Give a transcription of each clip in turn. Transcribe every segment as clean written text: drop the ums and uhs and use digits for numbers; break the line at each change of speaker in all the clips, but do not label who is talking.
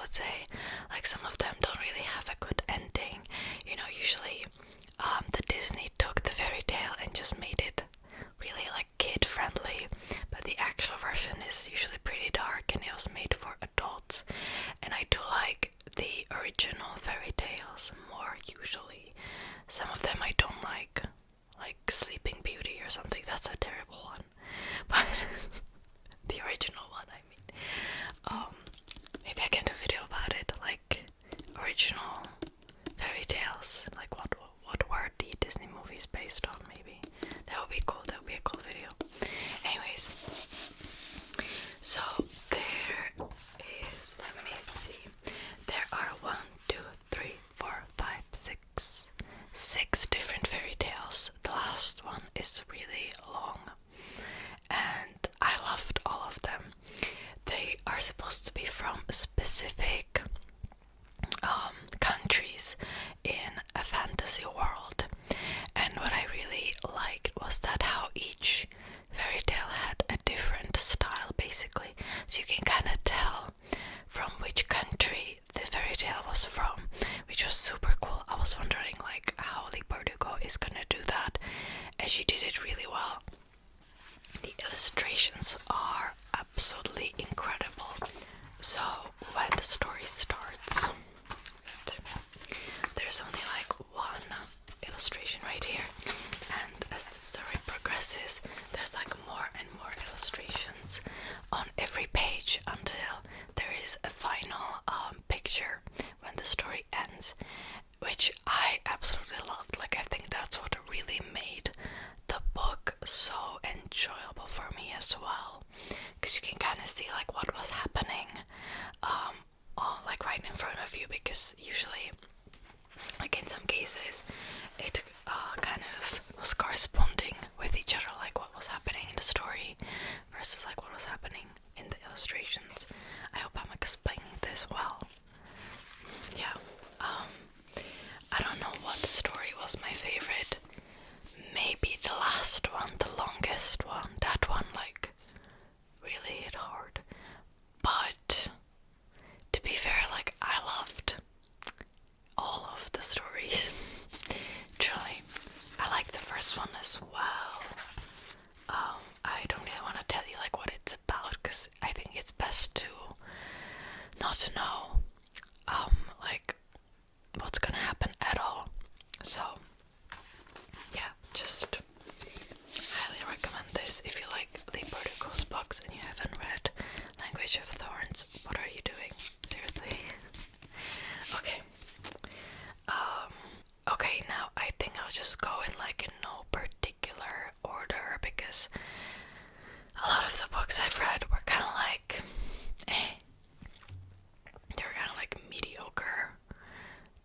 would say. Like, some of them don't really have a good ending. You know, usually the Disney took the fairy tale and just made it really like kid friendly, but the actual version is usually pretty dark and it was made for adults. And I do like the original fairy tales more usually. Some of them I don't like Sleeping Beauty or something. That's a terrible one. But the original one, I mean. Maybe I can do a video about it, like original fairy tales, like what were the Disney movies based on, maybe. That would be cool, that would be a cool video. Anyways, so there is, let me see, there are 1, 2, 3, 4, 5, 6 different fairy tales. The last one is really long, and I loved all of them. They are supposed to be from specific countries in a fantasy world, and what I really liked was that how each fairy tale had a different style, basically, so you can kind of tell from which country the fairy tale was from, which was super cool. I was wondering like how Lee Bardugo is gonna do that, and she did it really well. The illustrations are absolutely incredible. So when the story starts, there's only like one illustration right here, and as the story progresses, there's like more and more illustrations on every page until there is a final picture when the story ends, which I absolutely loved. Like, I think that's what really made the book so enjoyable for me as well, because you can kind of see like what was happening like right in front of you, because usually, like in some cases, it kind of was corresponding with each other, like what was happening in the story versus like what was happening in the illustrations. I hope I'm explaining this well. Yeah, I don't know what story was my favorite. Maybe the last one, the longest one. That one like really hit hard. But to be fair, like I loved all of the stories. Truly, I like the first one as well. I don't really want to tell you like what it's about, because I think it's best to not to know like what's gonna happen at all. So yeah, just highly recommend this if you like Lee Bardugo's books and you haven't read Language of Thorns. What are you doing? Seriously. Okay. Okay, now I think I'll just go in like in no particular order, because a lot of the books I've read were kind of like they were kind of like mediocre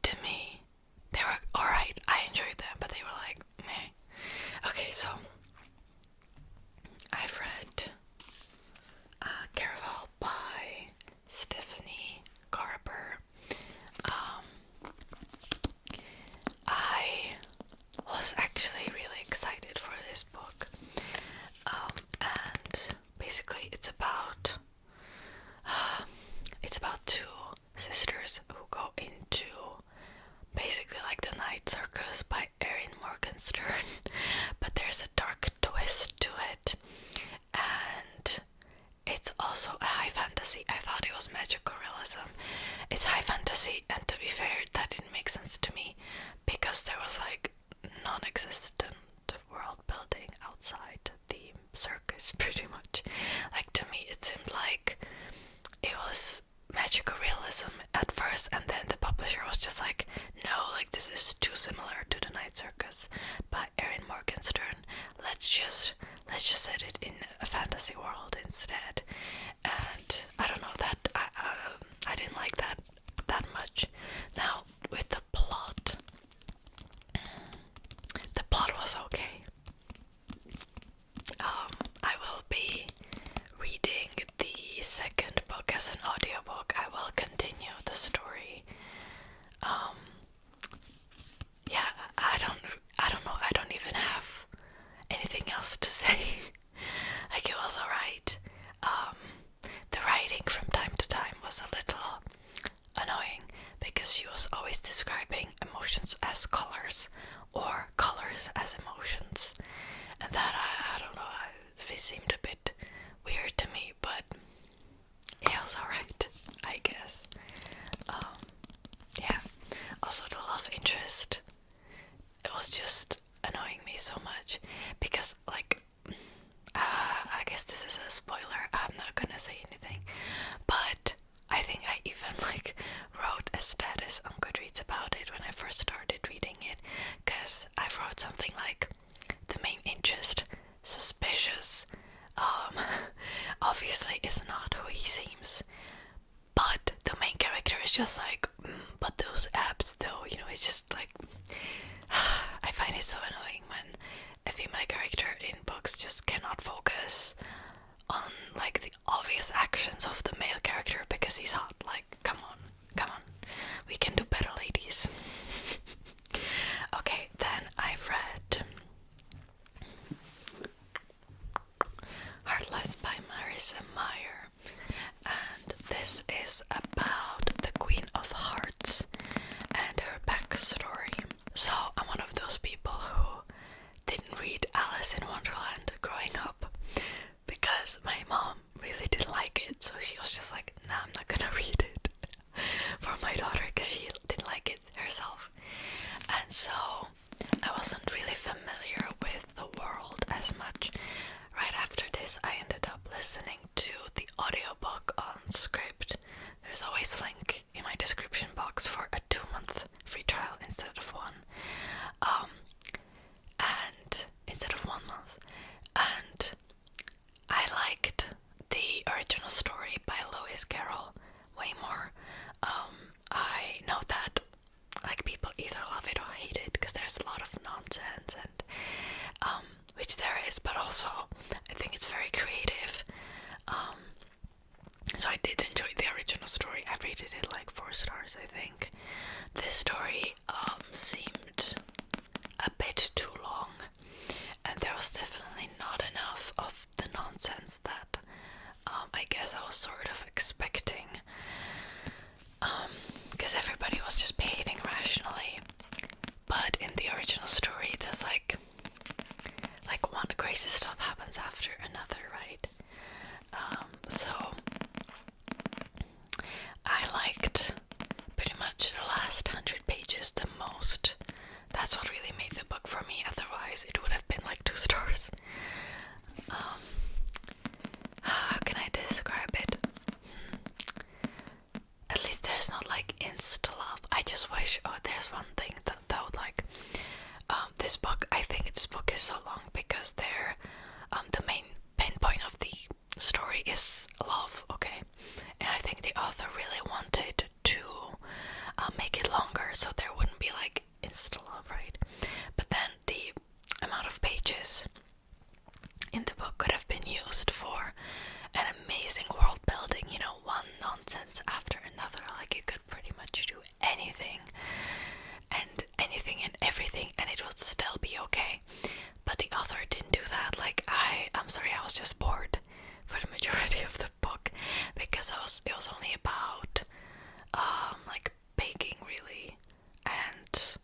to me. They were alright, I enjoyed them, but they were like meh. Okay, so I've read Caraval by Stephanie Garber. I was actually really excited for this book, and basically it's about two sisters who go into basically like the Night Circus by Erin Morgenstern, but there's a dark twist to it, and it's also a high fantasy. I thought it was magical realism. It's high fantasy, and to be fair, that didn't make sense to me, because there was like non-existent world building outside the circus, pretty much. Like, to me it seemed like it was magical realism at first, and then the publisher was just like, no, like this is too similar to the Night Circus by Erin Morgenstern. Let's just set it in a fantasy world instead. And I don't know, that I didn't like that much. Now with the plot was okay. I will be reading the second book as an audiobook. I will describing emotions as colors or colors as emotions. And that, I don't know, it seemed a bit weird to me, but it was alright, I guess. Yeah. Also, the love interest, it was just annoying me so much because, like, I guess this is a spoiler. I'm not gonna say anything, but I think I even like wrote a status on Goodreads about it when I first started reading it, because I wrote something like, the main interest, suspicious, obviously is not who he seems, but the main character is just like, but those abs though, you know, it's just like, I find it so annoying when a female character in books just cannot focus on like the obvious actions of the male character because he's hot. Like, come on, we can do better, ladies. Okay, then I've read Heartless by Marissa Meyer, and this is about the Queen of Hearts and her backstory. So I'm one of those people who didn't read Alice in Wonderland growing up because my mom really didn't like it, so she was just like, nah, I'm not gonna read it for my daughter because she didn't like it herself. And so I wasn't really familiar with the world as much. Right after this, I ended up listening to the audiobook on Script. There's always a link in my description box for a 2-month free trial instead of one. And instead of 1 month. And I liked the original story by Lewis Carroll way more. I know that like people either love it or hate it because there's a lot of nonsense, and which there is, but also I think it's very creative. So I did enjoy the original story. I rated it like 4 stars, I think. This story seemed a bit too long, and there was definitely not enough of the nonsense that I guess I was sort of expecting, because everybody was just behaving rationally. But in the original story, there's like one crazy stuff happens after another, right? So I liked pretty much the last 100 pages the most. That's what really made the book for me. Otherwise, it would have been like 2 stars. How can I describe it? At least there's not like insta love. I just wish. Oh, there's one thing that would like. This book. I think this book is so long because the main point of the story is love. Okay, and I think the author really wanted to make it longer so there wouldn't be like insta love, right? But then the amount of pages in the book could have been used for an amazing world building, you know, one nonsense after another. Like, you could pretty much do anything and everything and it would still be okay. But the author didn't do that. Like, I'm sorry, I was just bored for the majority of the book because it was only about like baking, really, and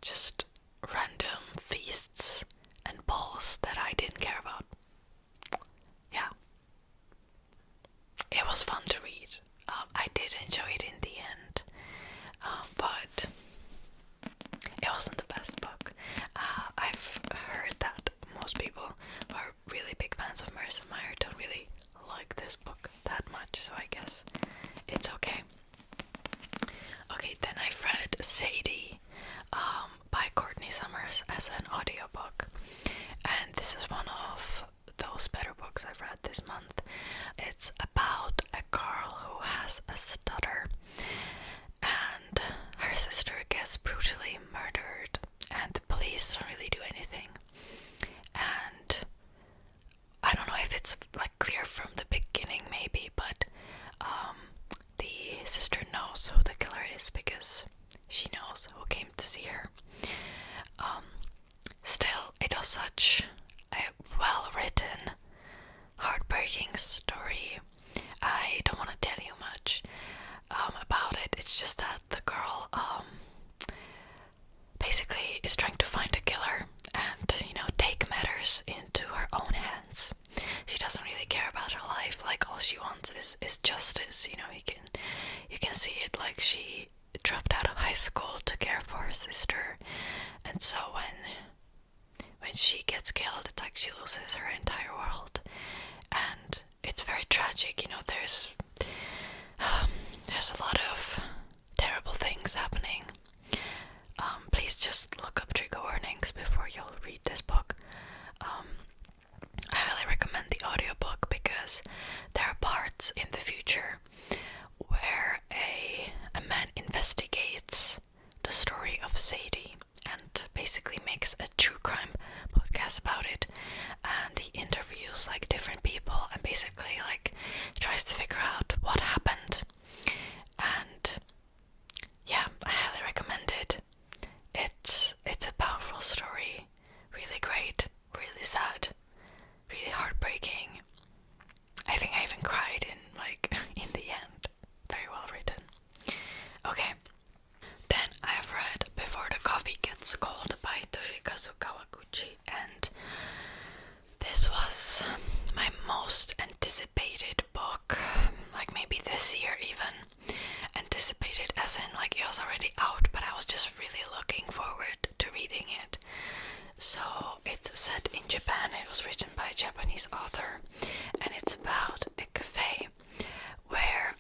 just random feasts and balls that I didn't care about. Yeah. It was fun to read. I did enjoy it in the end, but it wasn't the best book. I've heard that most people who are really big fans of Marissa Meyer don't really like this book that much, so I guess it's okay. Okay, then I've read Sadie by Courtney Summers as an audiobook, and this is one of those better books I've read this month. It's about a girl who has a stutter, and her sister gets brutally murdered, and the police don't really do anything. And I don't know if it's like clear from the beginning, maybe, but the sister knows who the killer is because she knows who came to see her. Still, it was such a well-written, heartbreaking story. I don't want to tell you much about it. It's just that the girl is trying to find a killer and, take matters into her own hands. She doesn't really care about her life. Like, all she wants is justice. You can see it. Like, she dropped out of high school to care for her sister, and so when she gets killed, it's like she loses her entire world, and it's very tragic. There's a lot of terrible things happening. Please just look up trigger warnings before you'll read this book. I highly recommend the audiobook because there are parts in the future where a man investigates the story of Sadie and basically makes a true crime podcast about it, and he interviews like different people and basically like tries to figure out what happened. And yeah, I highly recommend it. It's a powerful story, really great, really sad, really heartbreaking. I think I even cried in the end. Very well written. Okay. Then I have read Before the Coffee Gets Cold by Toshikazu Kawaguchi, and this was my most anticipated book, like maybe this year even. Anticipated as in like it was already out, but I was just really looking forward to reading it. So it's set in Japan. It was written by a Japanese author, and it's about a cafe where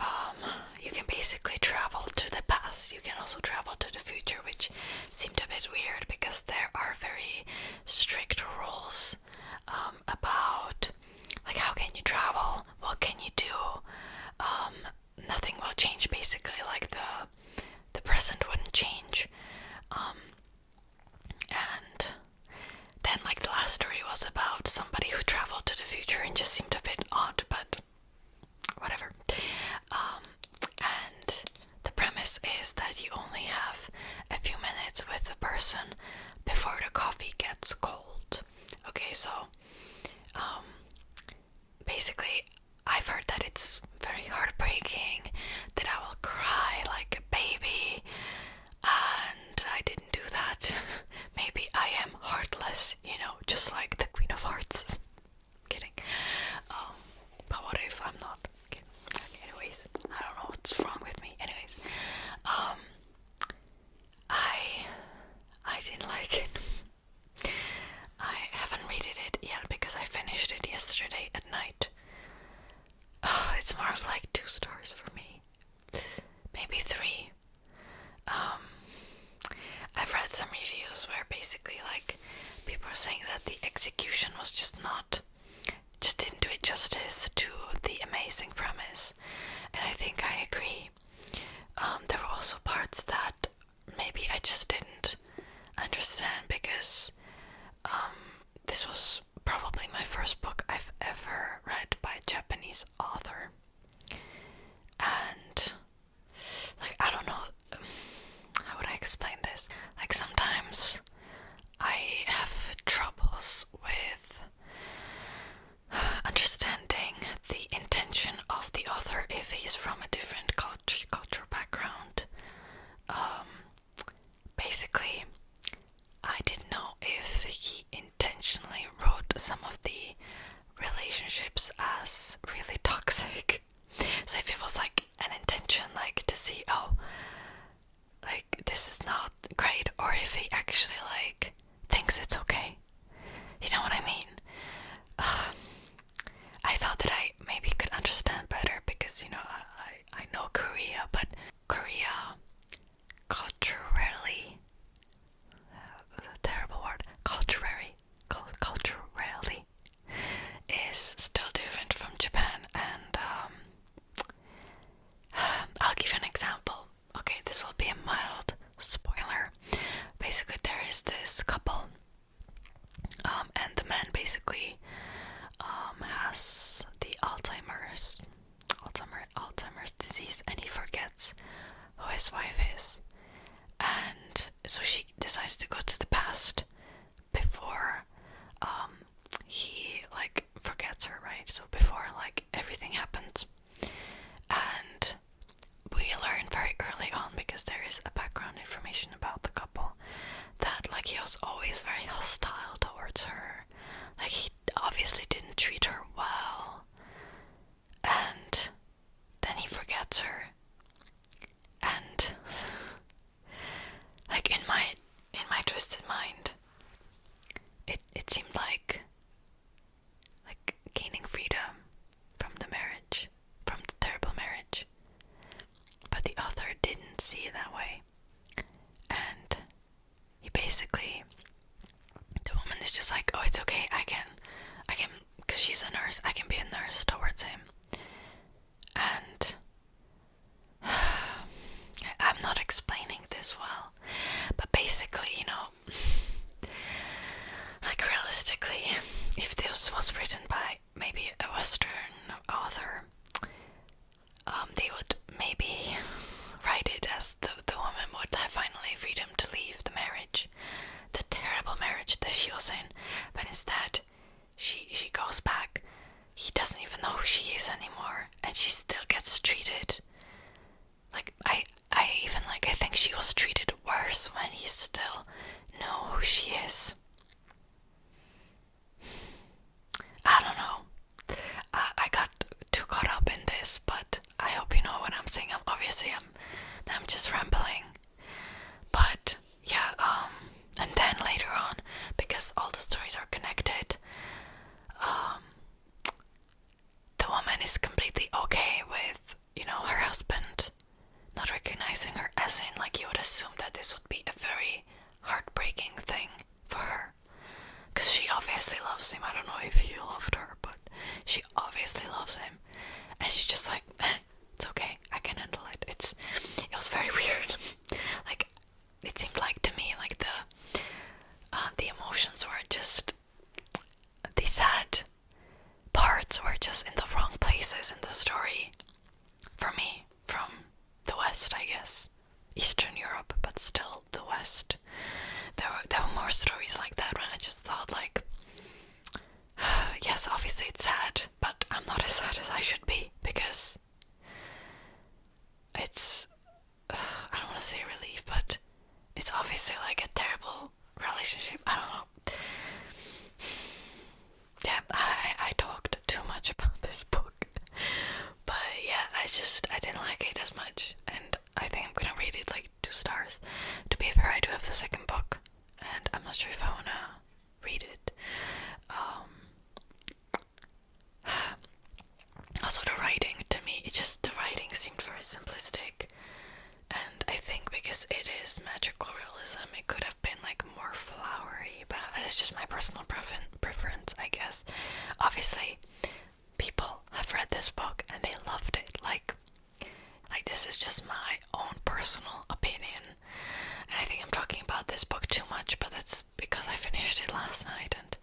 you can basically travel to the past. You can also travel to the future, which seemed a bit weird because there are very strict rules about like how can you travel, what can you do. Nothing will change basically, like the present wouldn't change. And then like the last story was about somebody who traveled to the future and just seemed a bit odd, but whatever. And the premise is that you only have a few minutes with the person before the coffee gets cold. Okay, so basically I've heard that it's very heartbreaking, that I will cry like a baby, and I didn't do that. Maybe I am heartless, just like the Queen of Hearts. Kidding. But what if I'm not? Okay. Anyways, I don't know what's wrong with me. Anyways, I didn't like it. I haven't read it yet because I finished it yesterday at night. It's more of like 2 stars for me, maybe 3. I've read some reviews where basically like people are saying that the execution was just didn't do it justice to the amazing premise, and I think I agree. There were also parts that maybe I just didn't understand because this was probably my first book I've ever read by a Japanese author, and like I don't know, how would I explain this? Like sometimes I have troubles with understanding the intention of the author if he's from a different cultural background. Basically, I didn't know if he intentionally wrote some of the relationships as really toxic. So if it was like an intention, like to see, oh, like this is not great, or if he actually like thinks it's okay. You know what I mean? I thought that I maybe could understand better because I know Korea, but Korea culturally, a terrible word, culturally is still different from Japan, and I'll give you an example. Okay, this will be a mild spoiler. Basically, there is this couple, and the man basically has the Alzheimer's disease, and he forgets who his wife is, and so she decides to go to the past before he like forgets her, right? So before like everything happens, and we learn very early on, because there is a background information about the couple, that like he was always very hostile towards her. Like, he obviously didn't treat her well. And then he forgets her. And like, in my twisted mind, it seemed like gaining freedom from the marriage, from the terrible marriage. But the author didn't see it that way. And he basically, the woman is just like, oh, it's okay, I can, because she's a nurse, I can be a nurse towards him. And I'm not explaining this well, but basically, you know, like, realistically, if this was written by maybe a Western author, they would maybe write it as the woman would have finally freedom to leave the marriage, the terrible marriage that she was in. But instead, she goes back. He doesn't even know who she is anymore, and she still gets treated like, I think she was treated worse when he still knew who she is. I don't know. I got too caught up in this, but I hope you know what I'm saying. I'm just rambling. But yeah, and then later on, because all the stories are connected, the woman is completely okay with, you know, her husband not recognizing her, as in, like, you would assume that this would be a very heartbreaking thing for her, because she obviously loves him. I don't know if he loved her, but she obviously loves him, and she's just like, it's okay, I can handle it. It was very weird. Like, it seemed like to me like the emotions were just, the sad parts were just in the wrong places in the story for me, from the West, I guess. Eastern Europe, but still the West. There were more stories like that when I just thought, like, yes, obviously it's sad, but I'm not as sad as I should be, because it's, I don't want to say relief, but it's obviously like a terrible relationship. I don't know. Yeah, I talked too much about this book, but yeah, I didn't like it as much, and I think I'm gonna rate it like 2 stars. To be fair, I do have the second book, and I'm not sure if I wanna read it. Also, the writing, to me, the writing seemed very simplistic, and I think because it is magical realism, it could have been like more flowery, but it's just my personal preference, I guess. Obviously, people have read this book and they loved it. Like this is just my own personal opinion, and I think I'm talking about this book too much, but that's because I finished it last night, and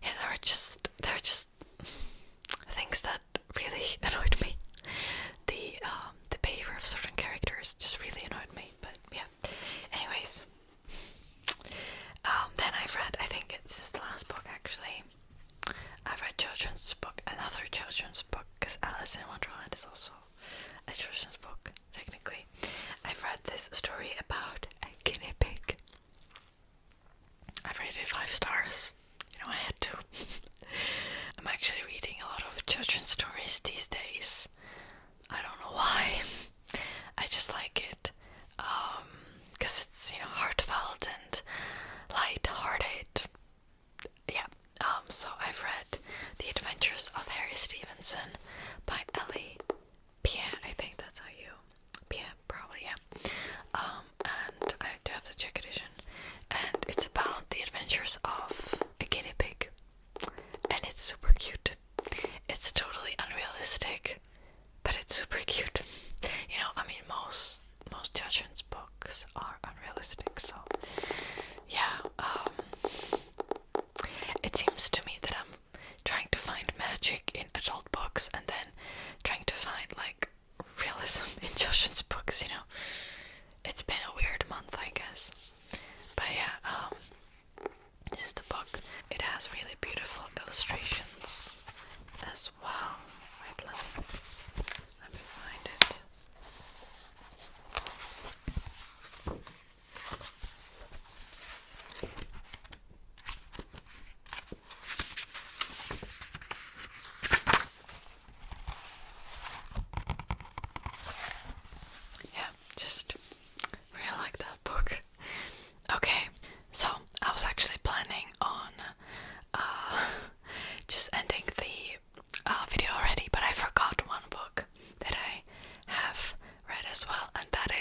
yeah, there are just things that really annoyed me. The behavior of certain characters just really annoyed me, but yeah. Anyways, then I've read, I think it's just the last book actually, I've read another children's book, because Alice in Wonderland is also a children's book, technically.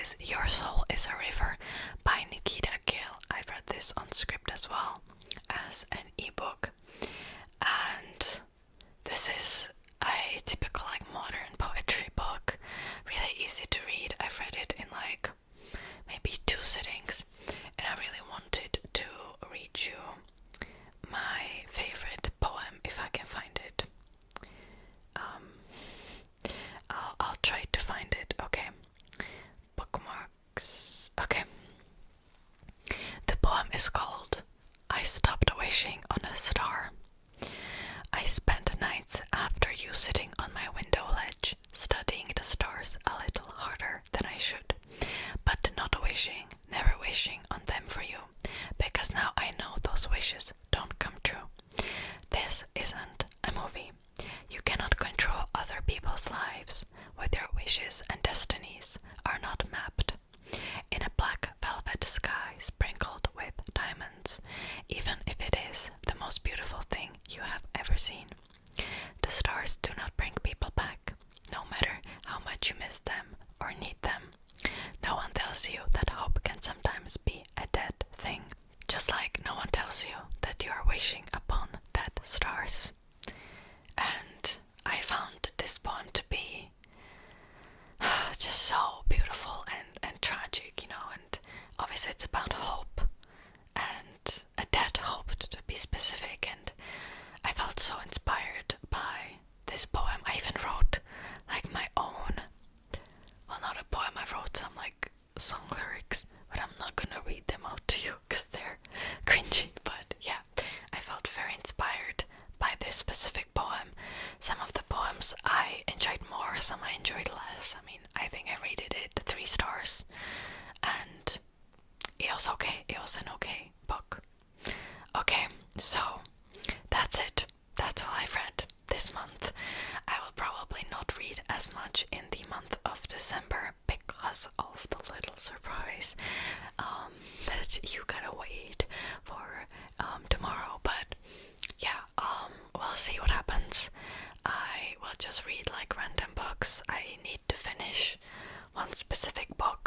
is Your Soul is a River by Nikita Gill. I've read this on script as well as an ebook. And this is a typical like modern poetry book, really easy to read. I've read it in like maybe 2 sittings, and I really wanted to read you my favorite poem if I can find it. I'll try to find it. Okay, bookmarks. Okay, the poem is called I Stopped Wishing on a Star. I spent nights after you sitting on my window ledge, studying the stars a little harder than I should, but not wishing, never wishing on them for you, because now I know those wishes don't come true. This isn't a movie. You cannot control other people's lives, with your wishes and destinies are not mapped. In a black velvet sky sprinkled with diamonds, even if it is the most beautiful thing you have ever seen. The stars do not bring people back, no matter how much you miss them or need them. No one tells you that hope can sometimes be a dead thing, just like no one tells you that you are wishing upon dead stars. And I found this poem to be just so beautiful and tragic, you know, and obviously it's about hope, and a dead hope to be specific, and I felt so inspired by this poem. I even wrote like my own, well, not a poem, I wrote some like song lyrics, but I'm not gonna read them out to you because they're cringy. But yeah, I felt very inspired by this specific poem. Some of the poems I enjoyed more, some I enjoyed less. I mean, I think I rated it 3 stars, and it was okay. It was an okay book. Okay, so that's it. That's all I've read this month. I will probably not read as much in the month of December because of the little surprise that you gotta wait for tomorrow. But yeah, we'll see what happens. I will just read like random books. I need to finish one specific book